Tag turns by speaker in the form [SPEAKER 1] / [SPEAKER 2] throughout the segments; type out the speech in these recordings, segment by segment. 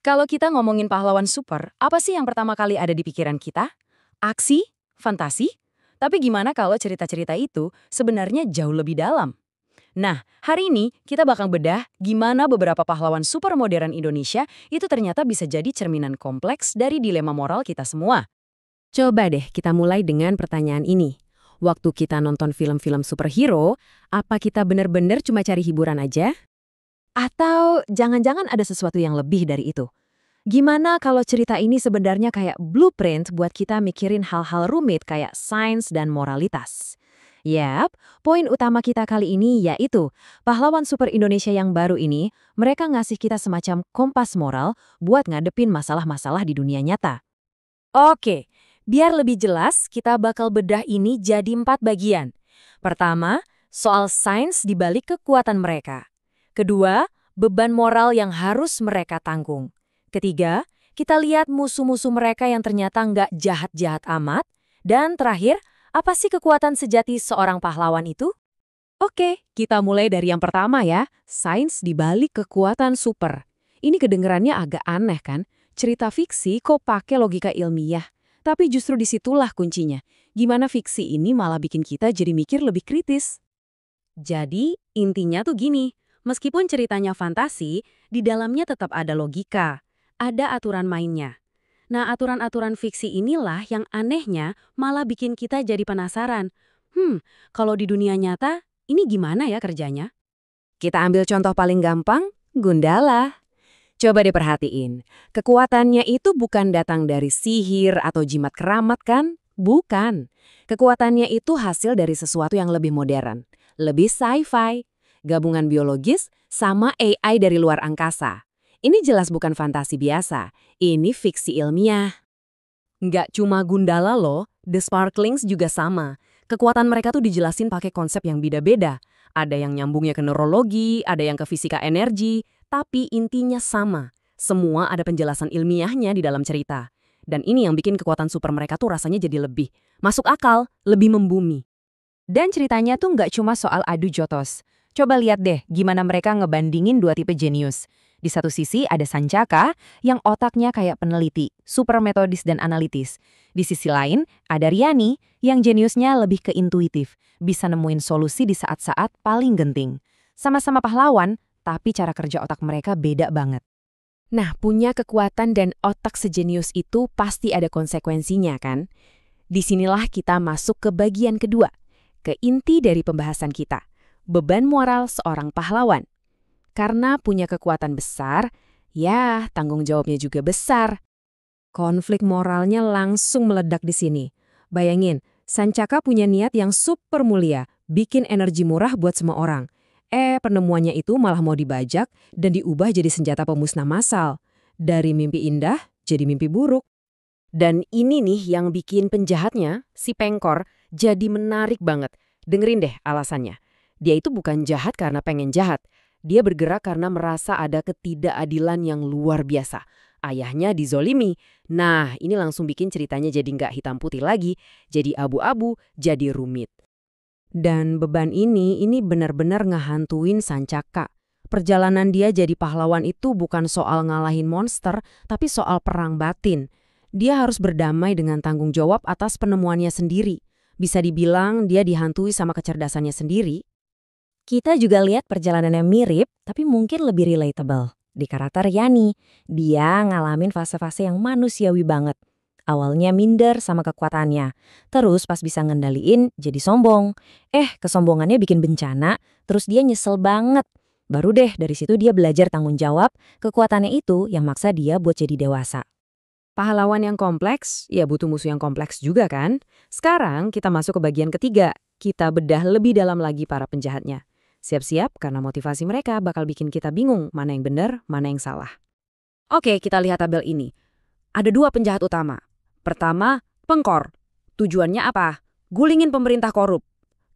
[SPEAKER 1] Kalau kita ngomongin pahlawan super, apa sih yang pertama kali ada di pikiran kita? Aksi? Fantasi? Tapi gimana kalau cerita-cerita itu sebenarnya jauh lebih dalam? Nah, hari ini kita bakal bedah gimana beberapa pahlawan super modern Indonesia itu ternyata bisa jadi cerminan kompleks dari dilema moral kita semua.
[SPEAKER 2] Coba deh kita mulai dengan pertanyaan ini. Waktu kita nonton film-film superhero, apa kita benar-benar cuma cari hiburan aja? Atau jangan-jangan ada sesuatu yang lebih dari itu? Gimana kalau cerita ini sebenarnya kayak blueprint buat kita mikirin hal-hal rumit kayak sains dan moralitas? Yap, poin utama kita kali ini yaitu pahlawan super Indonesia yang baru ini, mereka ngasih kita semacam kompas moral buat ngadepin masalah-masalah di dunia nyata. Oke, biar lebih jelas, kita bakal bedah ini jadi 4 bagian. Pertama, soal sains di balik kekuatan mereka. Kedua, beban moral yang harus mereka tanggung. Ketiga, kita lihat musuh-musuh mereka yang ternyata nggak jahat-jahat amat. Dan terakhir, apa sih kekuatan sejati seorang pahlawan itu? Oke, kita mulai dari yang pertama ya, sains di balik kekuatan super. Ini kedengerannya agak aneh kan? Cerita fiksi kok pakai logika ilmiah. Tapi justru disitulah kuncinya. Gimana fiksi ini malah bikin kita jadi mikir lebih kritis. Jadi, intinya tuh gini. Meskipun ceritanya fantasi, di dalamnya tetap ada logika. Ada aturan mainnya. Nah, aturan-aturan fiksi inilah yang anehnya malah bikin kita jadi penasaran. Kalau di dunia nyata, ini gimana ya kerjanya? Kita ambil contoh paling gampang, Gundala. Coba deh perhatiin, kekuatannya itu bukan datang dari sihir atau jimat keramat kan? Bukan. Kekuatannya itu hasil dari sesuatu yang lebih modern, lebih sci-fi, gabungan biologis sama AI dari luar angkasa. Ini jelas bukan fantasi biasa, ini fiksi ilmiah. Nggak cuma Gundala loh, The Sparklings juga sama. Kekuatan mereka tuh dijelasin pakai konsep yang beda-beda. Ada yang nyambungnya ke neurologi, ada yang ke fisika energi, tapi intinya sama. Semua ada penjelasan ilmiahnya di dalam cerita. Dan ini yang bikin kekuatan super mereka tuh rasanya jadi lebih masuk akal, lebih membumi. Dan ceritanya tuh nggak cuma soal adu jotos. Coba lihat deh gimana mereka ngebandingin dua tipe jenius. Di satu sisi ada Sancaka yang otaknya kayak peneliti, super metodis dan analitis. Di sisi lain ada Riani yang jeniusnya lebih ke intuitif, bisa nemuin solusi di saat-saat paling genting. Sama-sama pahlawan, tapi cara kerja otak mereka beda banget. Nah, punya kekuatan dan otak sejenius itu pasti ada konsekuensinya kan? Disinilah kita masuk ke bagian kedua, ke inti dari pembahasan kita, beban moral seorang pahlawan. Karena punya kekuatan besar, ya tanggung jawabnya juga besar. Konflik moralnya langsung meledak di sini. Bayangin, Sancaka punya niat yang super mulia, bikin energi murah buat semua orang. Penemuannya itu malah mau dibajak dan diubah jadi senjata pemusnah massal. Dari mimpi indah jadi mimpi buruk. Dan ini nih yang bikin penjahatnya, si Pengkor, jadi menarik banget. Dengerin deh alasannya. Dia itu bukan jahat karena pengen jahat. Dia bergerak karena merasa ada ketidakadilan yang luar biasa. Ayahnya dizolimi. Nah, ini langsung bikin ceritanya jadi nggak hitam putih lagi, jadi abu-abu, jadi rumit. Dan beban ini benar-benar ngehantuin Sancaka. Perjalanan dia jadi pahlawan itu bukan soal ngalahin monster, tapi soal perang batin. Dia harus berdamai dengan tanggung jawab atas penemuannya sendiri. Bisa dibilang dia dihantui sama kecerdasannya sendiri. Kita juga lihat perjalanannya mirip, tapi mungkin lebih relatable. Di karakter Yani, dia ngalamin fase-fase yang manusiawi banget. Awalnya minder sama kekuatannya, terus pas bisa ngendaliin jadi sombong. Kesombongannya bikin bencana, terus dia nyesel banget. Baru deh dari situ dia belajar tanggung jawab, kekuatannya itu yang maksa dia buat jadi dewasa. Pahlawan yang kompleks, ya butuh musuh yang kompleks juga kan? Sekarang kita masuk ke bagian ketiga, kita bedah lebih dalam lagi para penjahatnya. Siap-siap karena motivasi mereka bakal bikin kita bingung mana yang benar, mana yang salah. Oke, kita lihat tabel ini. Ada 2 penjahat utama. Pertama, Pengkor. Tujuannya apa? Gulingin pemerintah korup.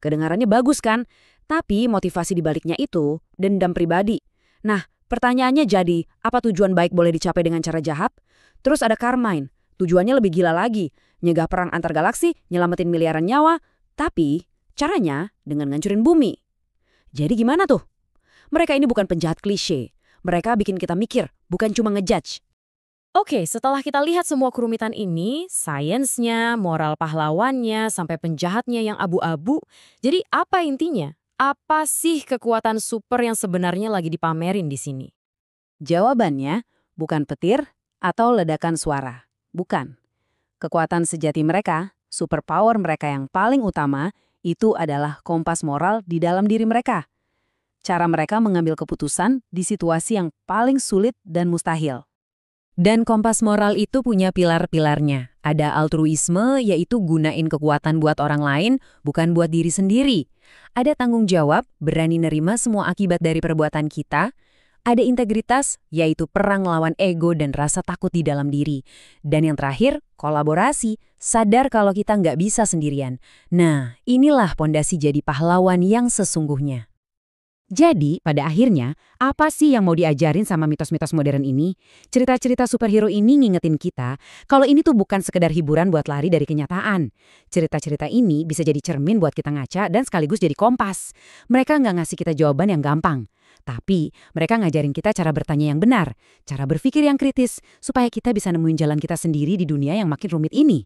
[SPEAKER 2] Kedengarannya bagus kan? Tapi motivasi dibaliknya itu dendam pribadi. Nah, pertanyaannya jadi, apa tujuan baik boleh dicapai dengan cara jahat? Terus ada Carmine. Tujuannya lebih gila lagi. Nyegah perang antar galaksi, nyelamatin miliaran nyawa. Tapi, caranya dengan ngancurin bumi. Jadi gimana tuh? Mereka ini bukan penjahat klise. Mereka bikin kita mikir, bukan cuma ngejudge. Oke, setelah kita lihat semua kerumitan ini, sainsnya, moral pahlawannya, sampai penjahatnya yang abu-abu, jadi apa intinya? Apa sih kekuatan super yang sebenarnya lagi dipamerin di sini?
[SPEAKER 1] Jawabannya bukan petir atau ledakan suara. Bukan. Kekuatan sejati mereka, superpower mereka yang paling utama, itu adalah kompas moral di dalam diri mereka. Cara mereka mengambil keputusan di situasi yang paling sulit dan mustahil.
[SPEAKER 2] Dan kompas moral itu punya pilar-pilarnya. Ada altruisme, yaitu gunain kekuatan buat orang lain, bukan buat diri sendiri. Ada tanggung jawab, berani nerima semua akibat dari perbuatan kita. Ada integritas, yaitu perang lawan ego dan rasa takut di dalam diri. Dan yang terakhir, kolaborasi, sadar kalau kita nggak bisa sendirian. Nah, inilah pondasi jadi pahlawan yang sesungguhnya.
[SPEAKER 1] Jadi, pada akhirnya, apa sih yang mau diajarin sama mitos-mitos modern ini? Cerita-cerita superhero ini ngingetin kita kalau ini tuh bukan sekedar hiburan buat lari dari kenyataan. Cerita-cerita ini bisa jadi cermin buat kita ngaca dan sekaligus jadi kompas. Mereka nggak ngasih kita jawaban yang gampang. Tapi, mereka ngajarin kita cara bertanya yang benar, cara berpikir yang kritis, supaya kita bisa nemuin jalan kita sendiri di dunia yang makin rumit ini.